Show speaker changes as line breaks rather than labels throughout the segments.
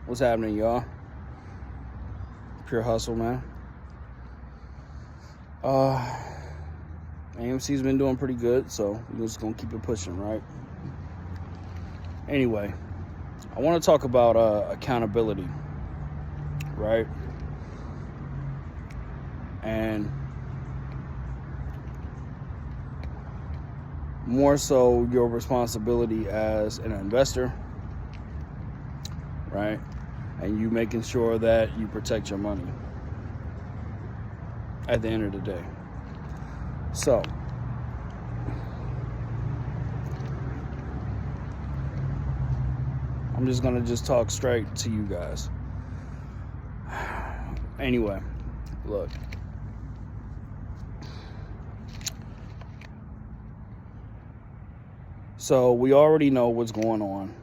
What's happening, y'all? Pure hustle, man. AMC's been doing pretty good, so we're just gonna keep it pushing, right? Anyway, I want to talk about accountability, right? And more so your responsibility as an investor, right? And you making sure that you protect your money at the end of the day. So, I'm just gonna talk straight to you guys. Anyway, look. So we already know what's going on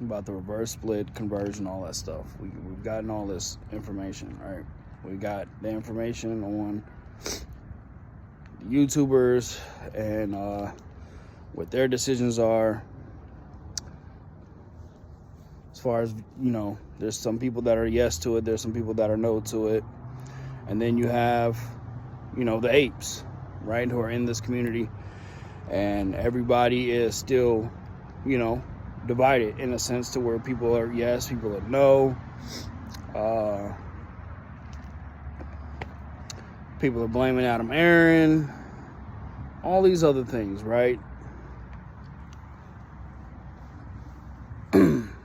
about the reverse split, conversion, all that stuff. We've gotten all this information, right? We got the information on the YouTubers and what their decisions are. As far as, there's some people that are yes to it, there's some people that are no to it. And then you have, the apes, right, who are in this community. And everybody is still, divided in a sense to where people are yes, people are no. People are blaming Amc-having, all these other things, right?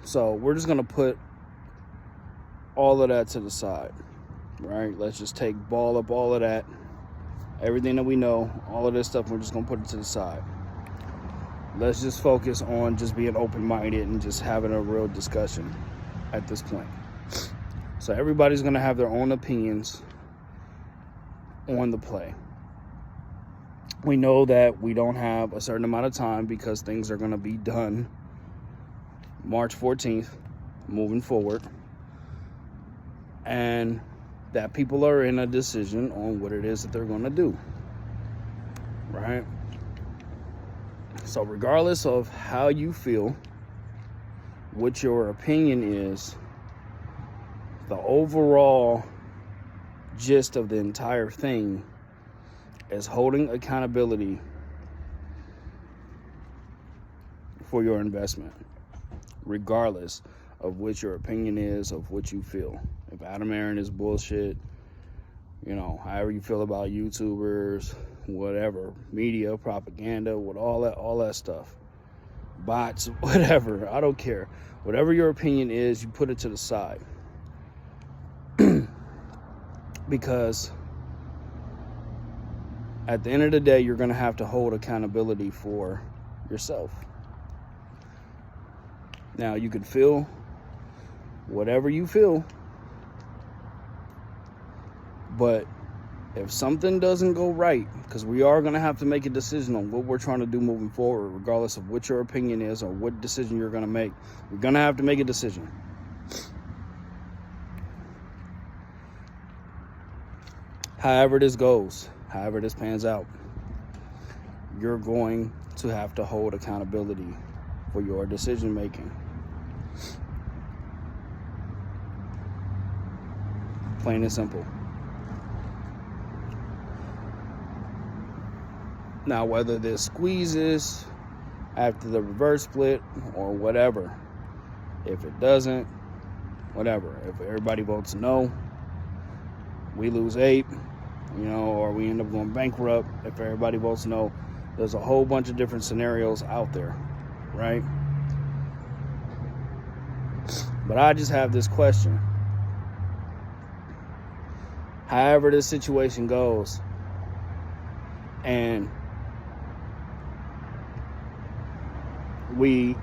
So we're just going to put all of that to the side, right? Let's just ball up all of that, everything that we know, all of this stuff, we're just going to put it to the side. Let's just focus on just being open-minded and just having a real discussion at this point. So everybody's going to have their own opinions on the play. We know that we don't have a certain amount of time because things are going to be done March 14th, moving forward. And that people are in a decision on what it is that they're going to do, right? So regardless of how you feel, what your opinion is, the overall gist of the entire thing is holding accountability for your investment, regardless of what your opinion is, of what you feel. If Amc-having is bullshit, however you feel about YouTubers, whatever, media, propaganda, with all that stuff, bots, whatever, I don't care. Whatever your opinion is, you put it to the side. Because at the end of the day, you're going to have to hold accountability for yourself. Now, you could feel whatever you feel, but if something doesn't go right, because we are going to have to make a decision on what we're trying to do moving forward, regardless of what your opinion is or what decision you're going to make, we're going to have to make a decision. However this goes, however this pans out, you're going to have to hold accountability for your decision making. Plain and simple. Now, whether this squeezes after the reverse split or whatever, if it doesn't, whatever. If everybody votes no, we lose 8, or we end up going bankrupt. If everybody votes no, there's a whole bunch of different scenarios out there, right? But I just have this question. However this situation goes, and we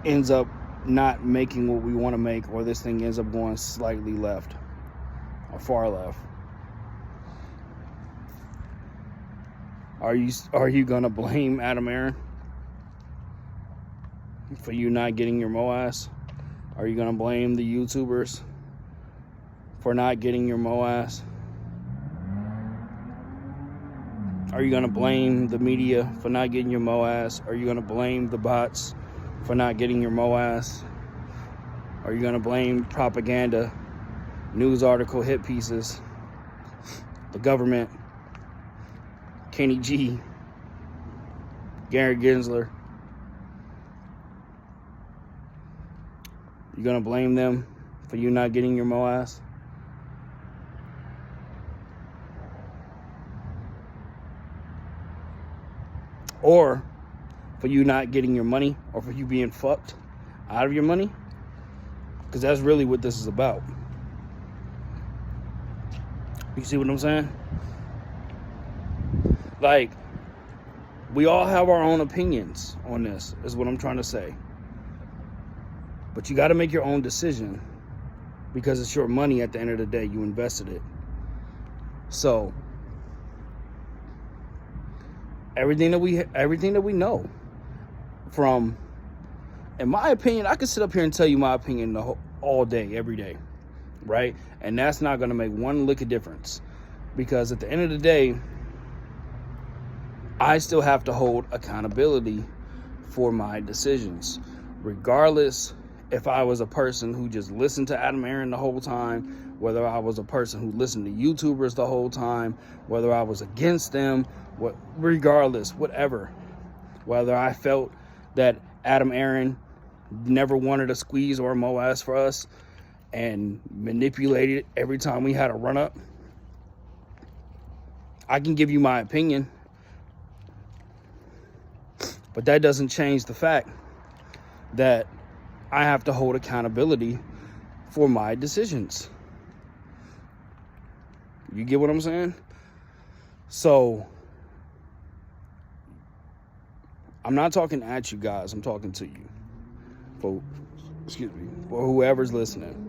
ends up not making what we want to make, or this thing ends up going slightly left or far left, are you gonna blame Amc-having for you not getting your MOAS? Are you gonna blame the YouTubers for not getting your MOAS? Are you gonna blame the media for not getting your MOAS? Are you gonna blame the bots for not getting your MOAS? Are you going to blame propaganda, news article, hit pieces, the government, Kenny G, Gary Gensler? You going to blame them for you not getting your MOAS? Or for you not getting your money, or for you being fucked out of your money? Because that's really what this is about. You see what I'm saying? Like, we all have our own opinions on this, is what I'm trying to say. But you got to make your own decision, because it's your money at the end of the day. You invested it. So everything that we know, from, in my opinion, I could sit up here and tell you my opinion all day, every day, right? And that's not going to make one lick of difference, because at the end of the day, I still have to hold accountability for my decisions, regardless if I was a person who just listened to Adam Aaron the whole time, whether I was a person who listened to YouTubers the whole time, whether I was against them, regardless, whatever. Whether I felt that Adam Aaron never wanted a squeeze or a MOAS for us and manipulated every time we had a run up, I can give you my opinion, but that doesn't change the fact that I have to hold accountability for my decisions. You get what I'm saying? So I'm not talking at you guys, I'm talking to you. For whoever's listening.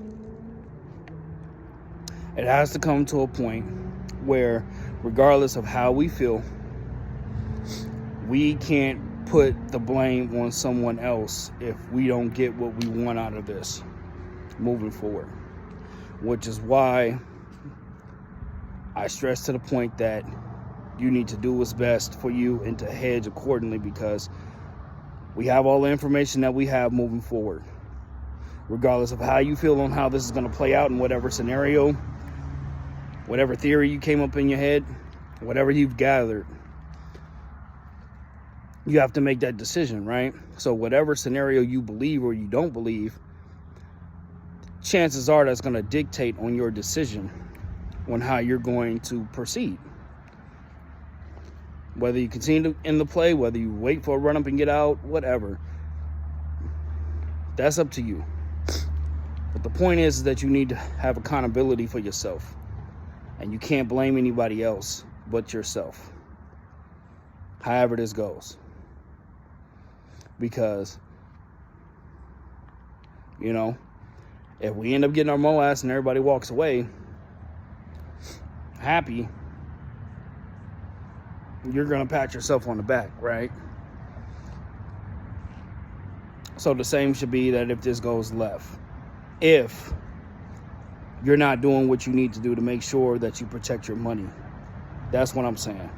It has to come to a point where, regardless of how we feel, we can't put the blame on someone else if we don't get what we want out of this moving forward. Which is why I stress to the point that you need to do what's best for you and to hedge accordingly, because we have all the information that we have moving forward. Regardless of how you feel on how this is going to play out in whatever scenario, whatever theory you came up in your head, whatever you've gathered, you have to make that decision, right? So whatever scenario you believe or you don't believe, chances are that's going to dictate on your decision on how you're going to proceed. Whether you continue in the play, whether you wait for a run up and get out, whatever. That's up to you. But the point is that you need to have accountability for yourself. And you can't blame anybody else but yourself. However this goes. Because, you know, if we end up getting our MOAS and everybody walks away happy, you're going to pat yourself on the back, right? So the same should be that if this goes left. If you're not doing what you need to do to make sure that you protect your money. That's what I'm saying.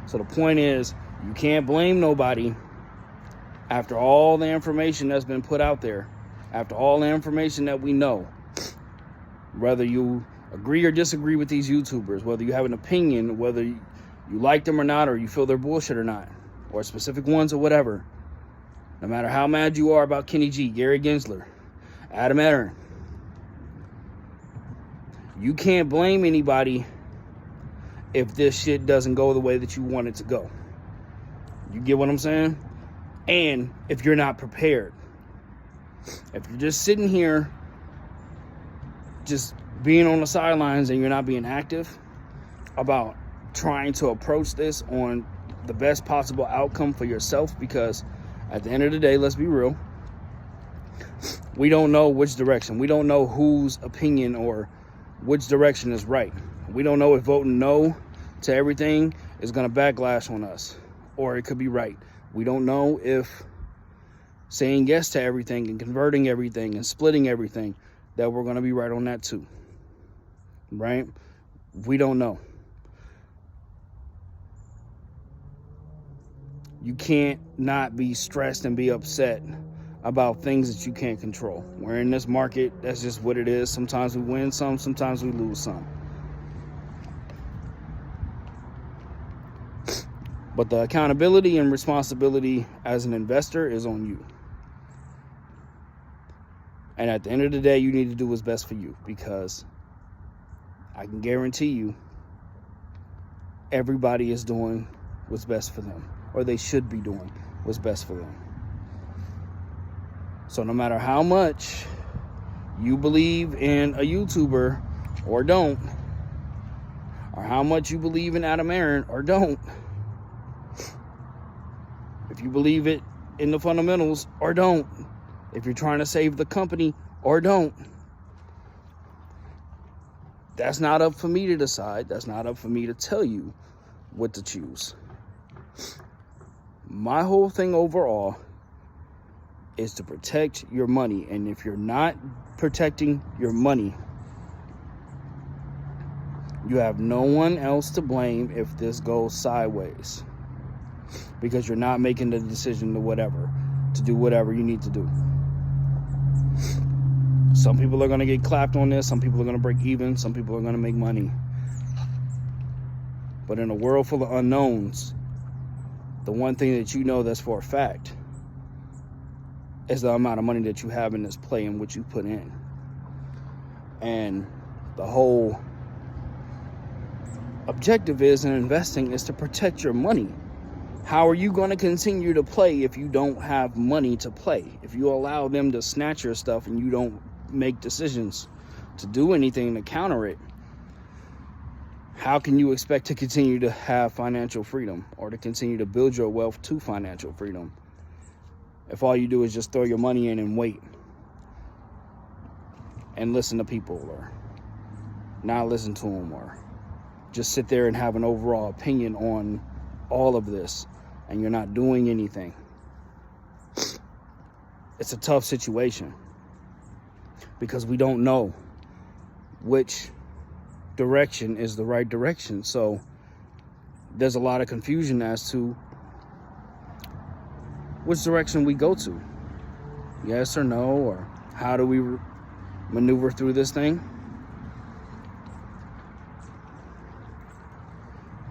So the point is, you can't blame nobody after all the information that's been put out there, after all the information that we know. Whether you agree or disagree with these YouTubers, whether you have an opinion, whether you like them or not, or you feel they're bullshit or not, or specific ones or whatever. No matter how mad you are about Kenny G, Gary Gensler, Adam Aaron, you can't blame anybody if this shit doesn't go the way that you want it to go. You get what I'm saying? And if you're not prepared. If you're just sitting here, just being on the sidelines and you're not being active about trying to approach this on the best possible outcome for yourself, because at the end of the day, let's be real, we don't know which direction. We don't know whose opinion or which direction is right. We don't know if voting no to everything is going to backlash on us, or it could be right. We don't know if saying yes to everything and converting everything and splitting everything, that we're going to be right on that too. Right? We don't know. You can't not be stressed and be upset about things that you can't control. We're in this market. That's just what it is. Sometimes we win some, sometimes we lose some. But the accountability and responsibility as an investor is on you. And at the end of the day, you need to do what's best for you, because I can guarantee you everybody is doing what's best for them, or they should be doing what's best for them. So no matter how much you believe in a YouTuber or don't, or how much you believe in Amc-having or don't, if you believe it in the fundamentals or don't, if you're trying to save the company or don't, that's not up for me to decide. That's not up for me to tell you what to choose. My whole thing overall is to protect your money. And if you're not protecting your money, you have no one else to blame if this goes sideways, because you're not making the decision to do whatever you need to do. Some people are going to get clapped on this. Some people are going to break even. Some people are going to make money. But in a world full of unknowns, the one thing that you know that's for a fact is the amount of money that you have in this play and what you put in. And the whole objective in investing is to protect your money. How are you going to continue to play if you don't have money to play? If you allow them to snatch your stuff and you don't make decisions to do anything to counter it, how can you expect to continue to have financial freedom, or to continue to build your wealth to financial freedom, if all you do is just throw your money in and wait and listen to people, or not listen to them, or just sit there and have an overall opinion on all of this and you're not doing anything? It's a tough situation, because we don't know which direction is the right direction. So there's a lot of confusion as to which direction we go to, yes or no, or how do we maneuver through this thing.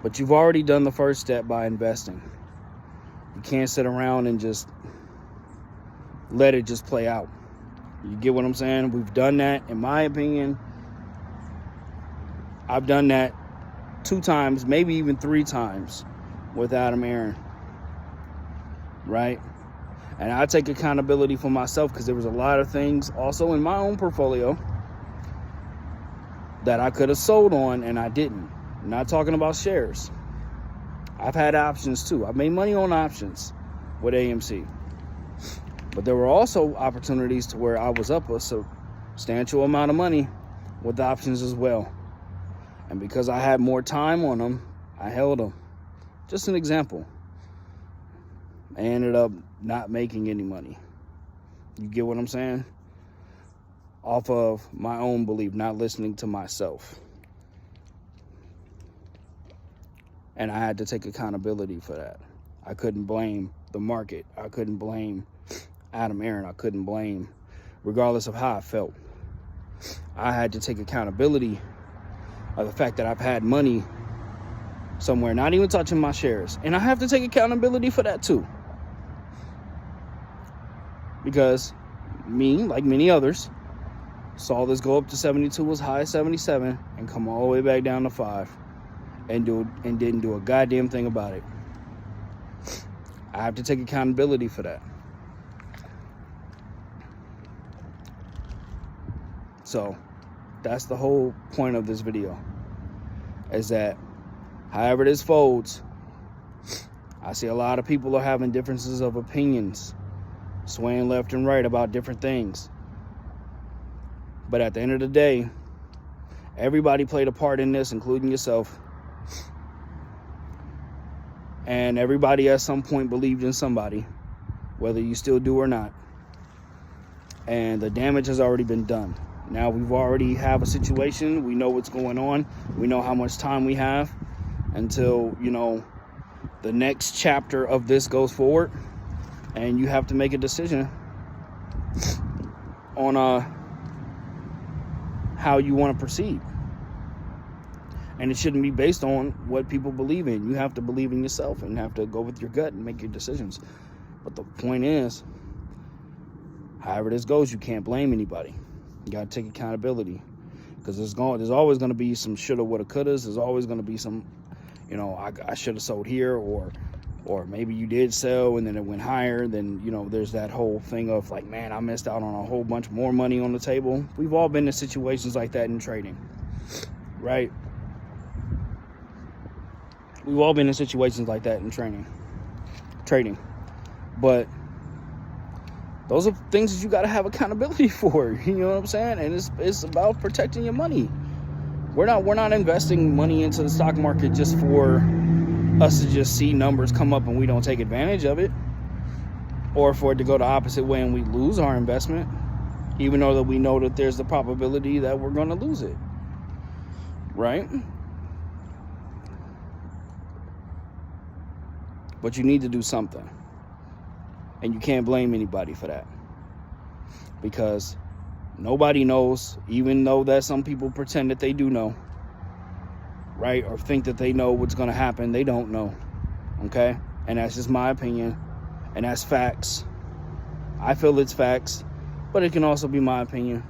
But you've already done the first step by investing. You can't sit around and just let it just play out. You get what I'm saying? We've done that. In my opinion, I've done that 2 times, maybe even 3 times with Amc-having, right? And I take accountability for myself, because there was a lot of things also in my own portfolio that I could have sold on and I didn't. I'm not talking about shares. I've had options too. I've made money on options with AMC. But there were also opportunities to where I was up a substantial amount of money with options as well. And because I had more time on them, I held them. Just an example. I ended up not making any money. You get what I'm saying? Off of my own belief, not listening to myself. And I had to take accountability for that. I couldn't blame the market. I couldn't blame Amc-having. I couldn't blame, regardless of how I felt. I had to take accountability of the fact that I've had money somewhere, not even touching my shares. And I have to take accountability for that too. Because me, like many others, saw this go up to 72, as high as 77, and come all the way back down to 5, and didn't do a goddamn thing about it. I have to take accountability for that. So that's the whole point of this video, is that however this folds, I see a lot of people are having differences of opinions, swaying left and right about different things. But at the end of the day, everybody played a part in this, including yourself. And everybody at some point believed in somebody, whether you still do or not. And the damage has already been done. Now we've already have a situation. We know what's going on. We know how much time we have until, the next chapter of this goes forward. And you have to make a decision how you want to proceed. And it shouldn't be based on what people believe in. You have to believe in yourself and have to go with your gut and make your decisions. But the point is, however this goes, you can't blame anybody. You got to take accountability, because there's always going to be some shoulda, woulda, couldas. There's always going to be some, you know, I should have sold here, or maybe you did sell and then it went higher. Then, you know, there's that whole thing of like, man, I missed out on a whole bunch more money on the table. We've all been in situations like that in trading, right? We've all been in situations like that in trading. But those are things that you got to have accountability for. You know what I'm saying? And it's about protecting your money. We're not investing money into the stock market just for us to just see numbers come up and we don't take advantage of it, or for it to go the opposite way and we lose our investment, even though that we know that there's the probability that we're going to lose it, right? But you need to do something, and you can't blame anybody for that, because nobody knows, even though that some people pretend that they do know, right? Or think that they know what's going to happen. They don't know, okay? And that's just my opinion, and that's facts. I feel it's facts, but it can also be my opinion,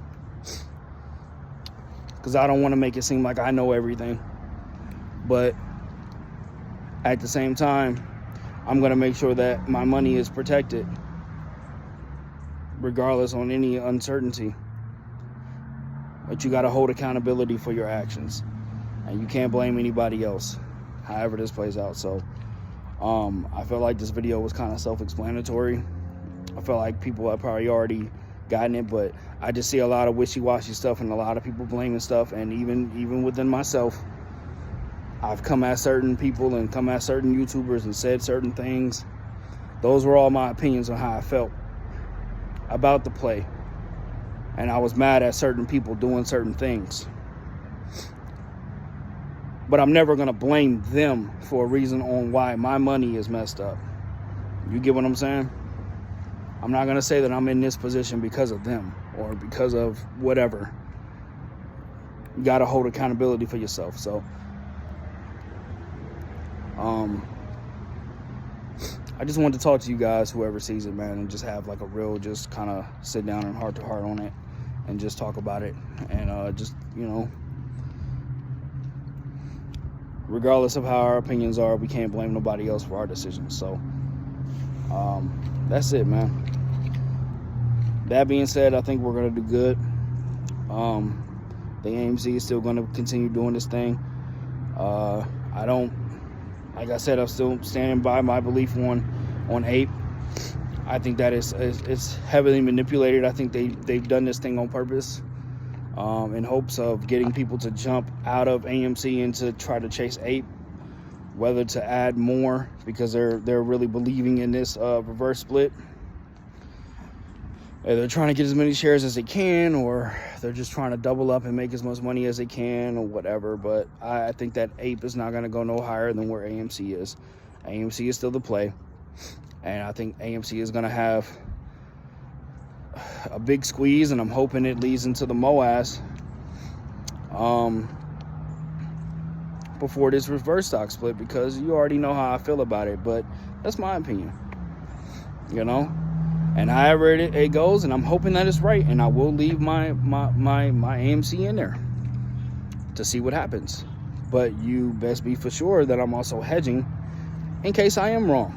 because I don't want to make it seem like I know everything. But at the same time, I'm going to make sure that my money is protected, regardless on any uncertainty. But you got to hold accountability for your actions, and you can't blame anybody else, however this plays out. So I feel like this video was kind of self-explanatory. I feel like people have probably already gotten it, but I just see a lot of wishy-washy stuff and a lot of people blaming stuff. And even within myself, I've come at certain people and come at certain YouTubers and said certain things. Those were all my opinions on how I felt about the play. And I was mad at certain people doing certain things. But I'm never going to blame them for a reason on why my money is messed up. You get what I'm saying? I'm not going to say that I'm in this position because of them or because of whatever. You got to hold accountability for yourself. So, I just wanted to talk to you guys, whoever sees it, man, and just have like a real, just kind of sit down and heart to heart on it and just talk about it. And just, you know, regardless of how our opinions are, we can't blame nobody else for our decisions. So that's it, man. That being said, I think we're going to do good. The AMC is still going to continue doing this thing. Like I said, I'm still standing by my belief on Ape. I think that it's heavily manipulated. I think they've done this thing on purpose, in hopes of getting people to jump out of AMC and to try to chase Ape, whether to add more because they're really believing in this reverse split. They're trying to get as many shares as they can, or they're just trying to double up and make as much money as they can, or whatever. But I think that Ape is not going to go no higher than where AMC is. AMC is still the play, and I think AMC is going to have a big squeeze, and I'm hoping it leads into the MOAS before this reverse stock split, because you already know how I feel about it. But that's my opinion, you know. And however it goes, and I'm hoping that it's right, and I will leave my AMC in there to see what happens. But you best be for sure that I'm also hedging in case I am wrong.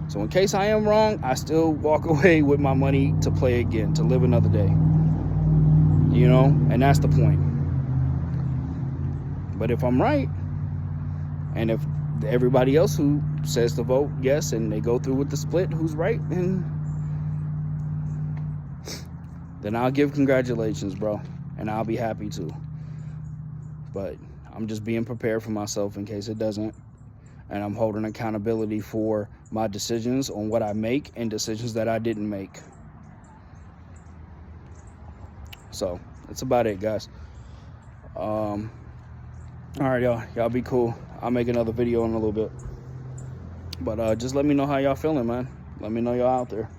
So in case I am wrong, I still walk away with my money to play again, to live another day. You know, and that's the point. But if I'm right, and if everybody else who says to vote yes and they go through with the split who's right, then I'll give congratulations, bro, and I'll be happy too. But I'm just being prepared for myself in case it doesn't, and I'm holding accountability for my decisions on what I make and decisions that I didn't make. So that's about it, guys. All right, y'all be cool. I'll make another video in a little bit, but just let me know how y'all feeling, man. Let me know y'all out there.